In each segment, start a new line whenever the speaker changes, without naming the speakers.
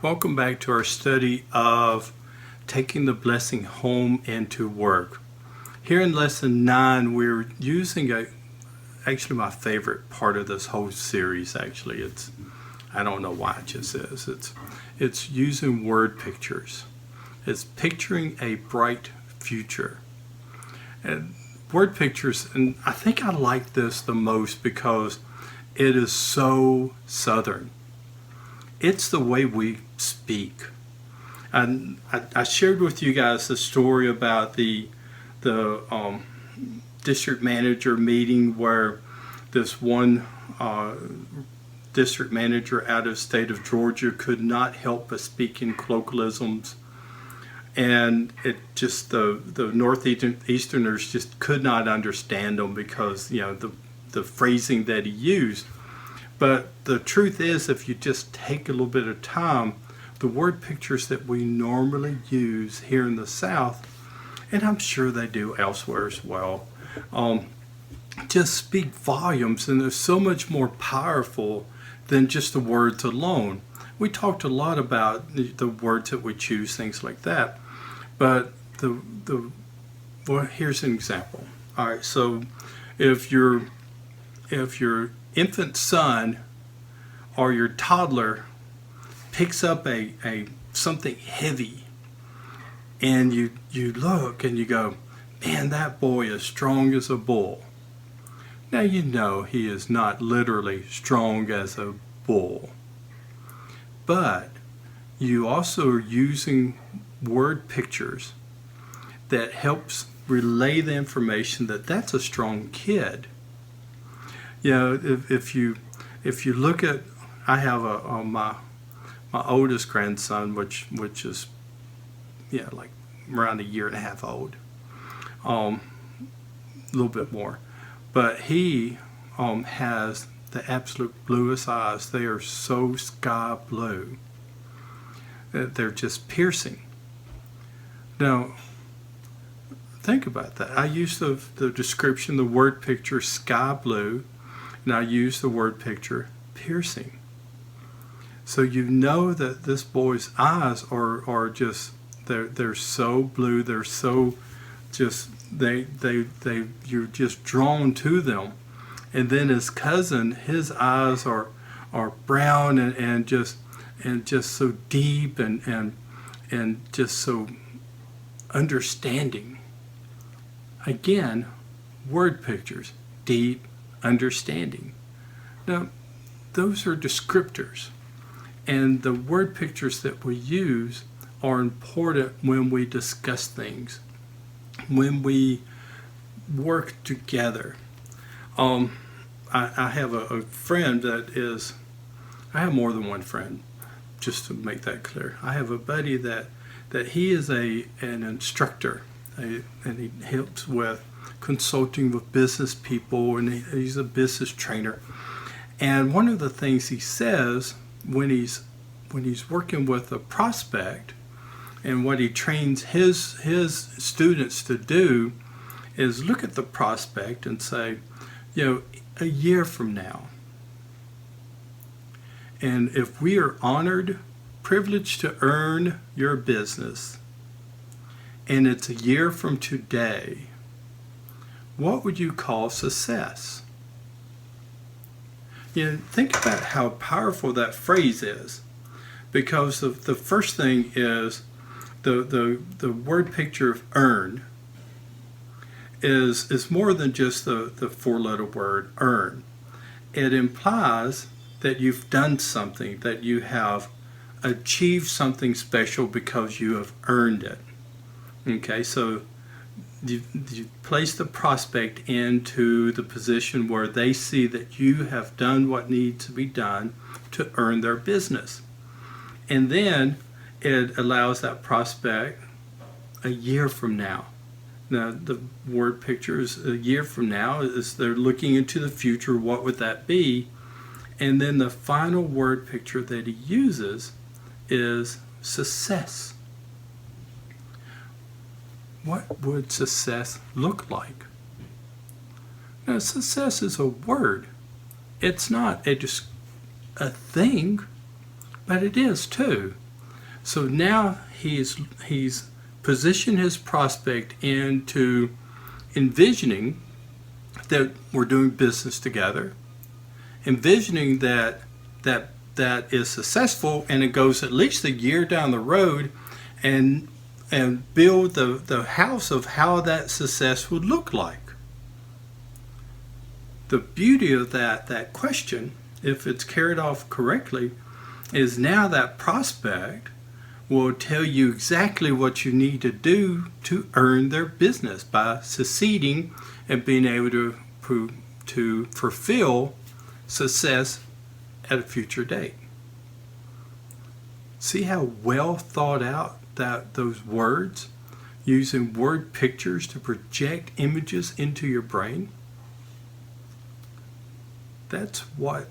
Welcome back to our study of taking the blessing home into work. Here in lesson 9, we're using actually my favorite part of this whole series. Actually, I don't know why it just is. It's using word pictures. It's picturing a bright future. And word pictures, and I think I like this the most because it is so Southern. It's the way we speak. And I shared with you guys the story about the district manager meeting where this one district manager out of state of Georgia could not help but speak in colloquialisms, and it just the Northeasterners just could not understand him because the phrasing that he used. But the truth is, if you just take a little bit of time, the word pictures that we normally use here in the South, and I'm sure they do elsewhere as well, just speak volumes, and they're so much more powerful than just the words alone. We talked a lot about the words that we choose, things like that. But well, here's an example. All right, so if your infant son or your toddler picks up a something heavy, and you look and you go, man, that boy is strong as a bull. Now you know he is not literally strong as a bull, but you also are using word pictures that helps relay the information that that's a strong kid. If you look at, I have my oldest grandson, which is like around a year and a half old, a little bit more, but he has the absolute bluest eyes. They are so sky blue that they're just piercing. Now, think about that. I use the description, the word picture, sky blue, and I use the word picture, piercing. So you know that this boy's eyes are just, they're so blue, they're so just, you're just drawn to them. And then his cousin, his eyes are brown and just so deep and just so understanding. Again, word pictures, deep understanding. Now, those are descriptors, and the word pictures that we use are important when we discuss things, when we work together. I have a friend that is, I have more than one friend, just to make that clear. I have a buddy that he is an instructor, and he helps with consulting with business people, and he's a business trainer. And one of the things he says when he's working with a prospect, and what he trains his students to do, is look at the prospect and say, a year from now, and if we are honored, privileged to earn your business, and it's a year from today, what would you call success? Think about how powerful that phrase is, because the first thing is the word picture of earn is more than just the four-letter word earn. It implies that you've done something, that you have achieved something special because you have earned it. Okay, so you place the prospect into the position where they see that you have done what needs to be done to earn their business. And then it allows that prospect a year from now. Now, the word picture is a year from now, is they're looking into the future, what would that be? And then the final word picture that he uses is success. What would success look like? Now, success is a word. It's not a thing, but it is too. So now he's positioned his prospect into envisioning that we're doing business together, envisioning that is successful, and it goes at least a year down the road, and build the house of how that success would look like. The beauty of that question, if it's carried off correctly, is now that prospect will tell you exactly what you need to do to earn their business by succeeding and being able to fulfill success at a future date. See how well thought out that those words, using word pictures to project images into your brain? That's what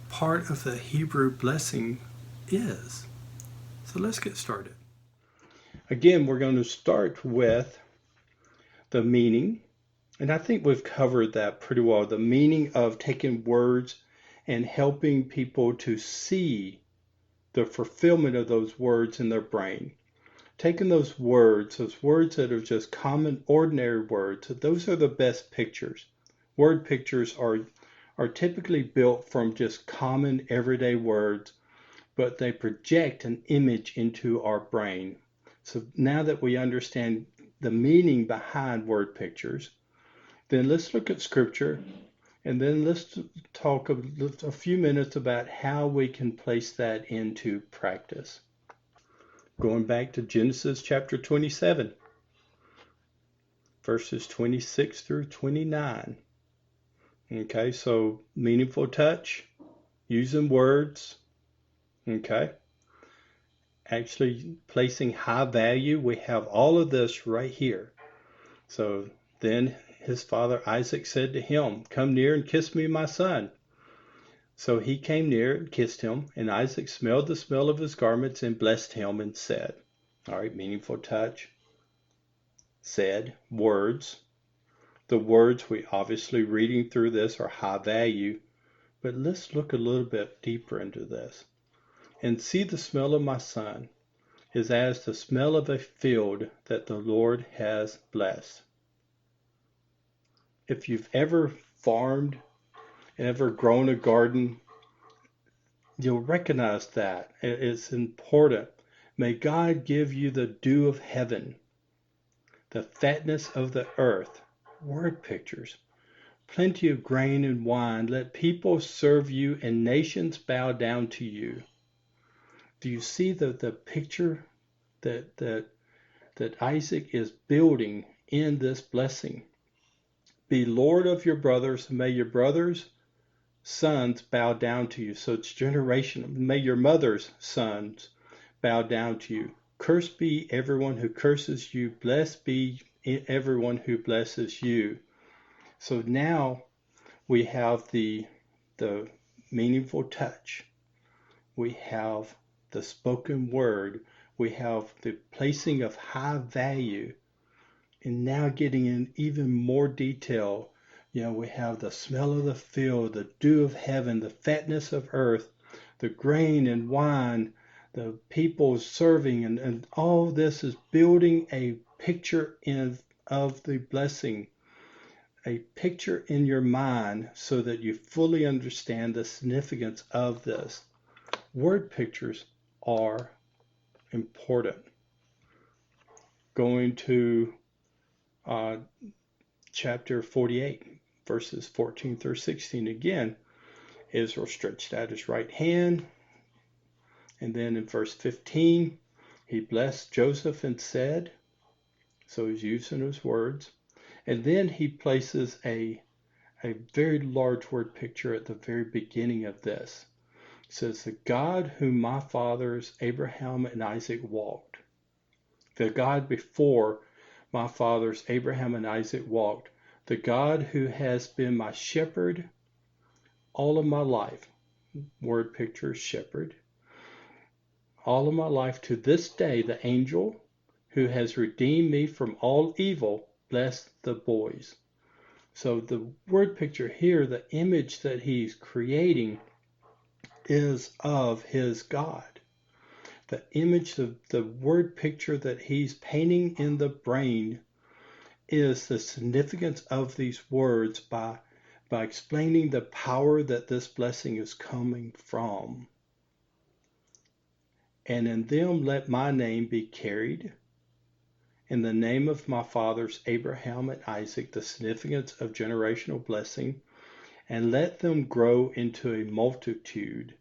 part of the Hebrew blessing is. So let's get started. Again, we're going to start with the meaning, and I think we've covered that pretty well. The meaning of taking words and helping people to see the fulfillment of those words in their brain. Taking those words that are just common, ordinary words, those are the best pictures. Word pictures are typically built from just common, everyday words, but they project an image into our brain. So now that we understand the meaning behind word pictures, then let's look at Scripture, and then let's talk a few minutes about how we can place that into practice. Going back to Genesis chapter 27, verses 26 through 29. Okay, so meaningful touch, using words, okay, actually placing high value. We have all of this right here. So then his father Isaac said to him, "Come near and kiss me, my son." So he came near and kissed him, and Isaac smelled the smell of his garments and blessed him and said, all right, meaningful touch, said, words. The words we obviously reading through this are high value, but let's look a little bit deeper into this. And see, the smell of my son is as the smell of a field that the Lord has blessed. If you've ever farmed, ever grown a garden, you'll recognize that. It's important. May God give you the dew of heaven, the fatness of the earth, word pictures, plenty of grain and wine. Let people serve you and nations bow down to you. Do you see the picture that Isaac is building in this blessing? Be Lord of your brothers, and may your brothers' sons bow down to you. So it's generational. May your mother's sons bow down to you. Cursed be everyone who curses you. Blessed be everyone who blesses you. So now we have the meaningful touch. We have the spoken word. We have the placing of high value. And now getting in even more detail, we have the smell of the field, the dew of heaven, the fatness of earth, the grain and wine, the people serving, and all this is building a picture of the blessing, a picture in your mind so that you fully understand the significance of this. Word pictures are important. Going to chapter 48, verses 14 through 16 again. Israel stretched out his right hand, and then in verse 15 he blessed Joseph and said, so he's using his words, and then he places a very large word picture at the very beginning of this. It says, the God whom my fathers Abraham and Isaac walked, the God before my fathers Abraham and Isaac walked, the God who has been my shepherd all of my life, word picture, shepherd, all of my life to this day, the angel who has redeemed me from all evil, bless the boys. So the word picture here, the image that he's creating is of his God. The image, the word picture that he's painting in the brain is the significance of these words by explaining the power that this blessing is coming from. And in them let my name be carried. In the name of my fathers Abraham and Isaac, the significance of generational blessing, and let them grow into a multitude,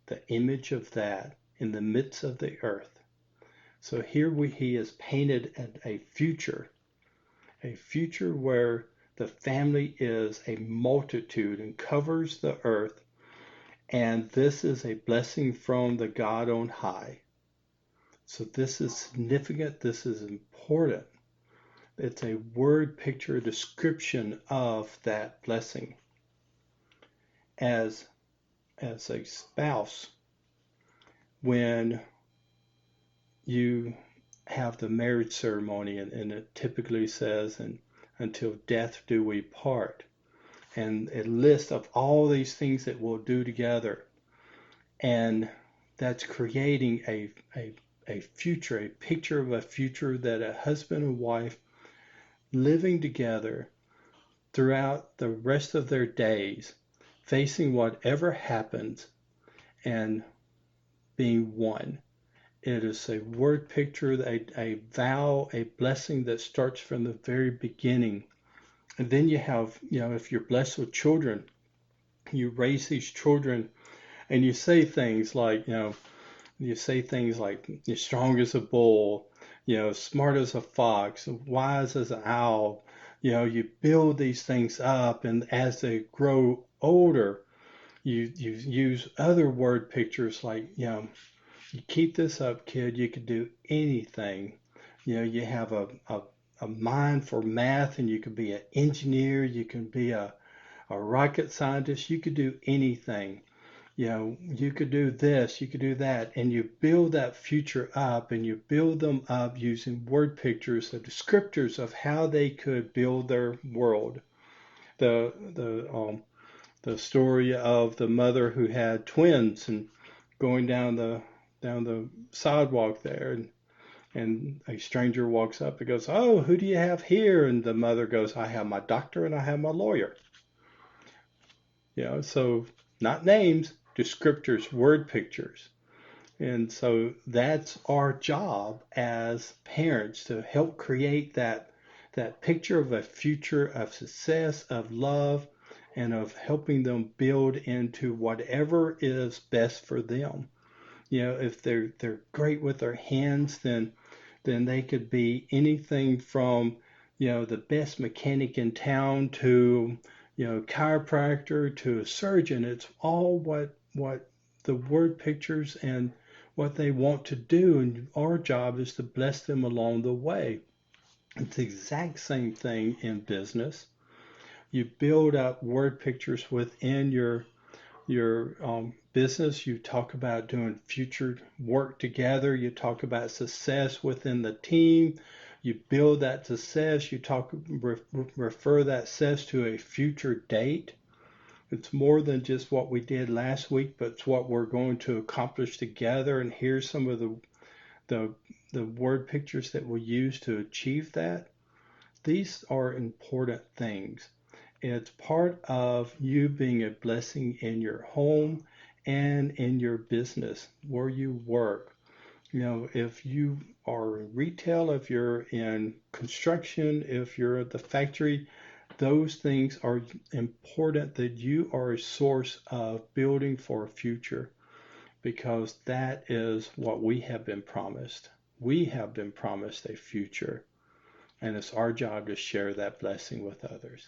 the image of that in the midst of the earth. So here he is painted at a future where the family is a multitude and covers the earth. And this is a blessing from the God on high. So this is significant. This is important. It's a word picture description of that blessing. As a spouse, when you have the marriage ceremony, and it typically says, and until death do we part, and a list of all these things that we'll do together, and that's creating a future, a picture of a future that a husband and wife living together throughout the rest of their days, facing whatever happens and being one. It is a word picture, a vow, a blessing that starts from the very beginning. And then you have, if you're blessed with children, you raise these children and you say things like, you're strong as a bull, smart as a fox, wise as an owl. You build these things up, and as they grow older, you use other word pictures like, you keep this up, kid, you could do anything. You have a mind for math, and you could be an engineer, you can be a rocket scientist, you could do anything. You could do this, you could do that, and you build that future up, and you build them up using word pictures, the descriptors of how they could build their world. The story of the mother who had twins and going down the sidewalk there, and a stranger walks up and goes, "Oh, who do you have here?" And the mother goes, "I have my doctor and I have my lawyer." So not names, descriptors, word pictures. And so that's our job as parents, to help create that picture of a future of success, of love, and of helping them build into whatever is best for them. If they're great with their hands, then they could be anything from, the best mechanic in town to, chiropractor to a surgeon. It's all what the word pictures and what they want to do, and our job is to bless them along the way. It's the exact same thing in business. You build up word pictures within your business. You talk about doing future work together. You talk about success within the team. You build that success. You refer that success to a future date. It's more than just what we did last week, but it's what we're going to accomplish together. And here's some of the word pictures that we'll use to achieve that. These are important things. It's part of you being a blessing in your home and in your business where you work. If you are in retail, if you're in construction, if you're at the factory, those things are important, that you are a source of building for a future, because that is what we have been promised. We have been promised a future, and it's our job to share that blessing with others.